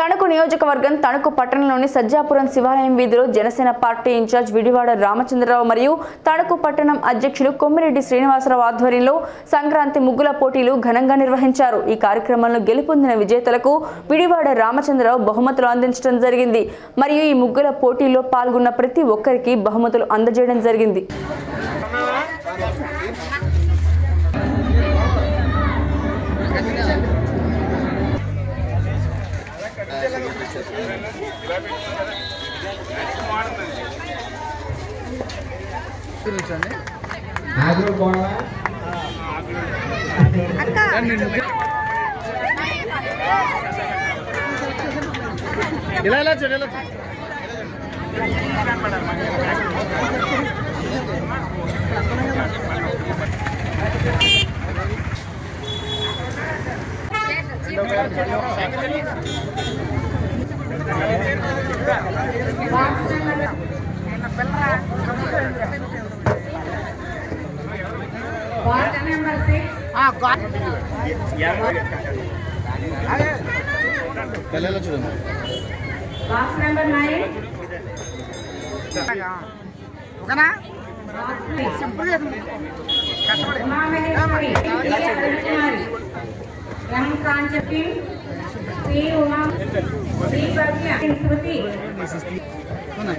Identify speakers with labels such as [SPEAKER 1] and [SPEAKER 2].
[SPEAKER 1] తణుకు నియోజకవర్గం తణుకు పట్టణంలోని సజ్జాపురం శివాలయం వీధిలో జనసేన పార్టీ ఇన్ఛార్జ్ విడివాడ రామచంద్రరావు మరియు తణుకు పట్టణం అధ్యక్షులు కొమ్మిరెడ్డి శ్రీనివాసరావు ఆధ్వర్యంలో సంక్రాంతి ముగ్గుల పోటీలు ఘనంగా నిర్వహించారు। ఈ కార్యక్రమంలో గెలుపొందిన విజేతలకు విడివాడ రామచంద్రరావు బహుమతులు అందించడం జరిగింది మరియు ఈ ముగ్గుల పోటీలో పాల్గొన్న ప్రతి ఒక్కరికి బహుమతులు అందజేయడం జరిగింది।
[SPEAKER 2] Box number 9. Okay, simple. Uma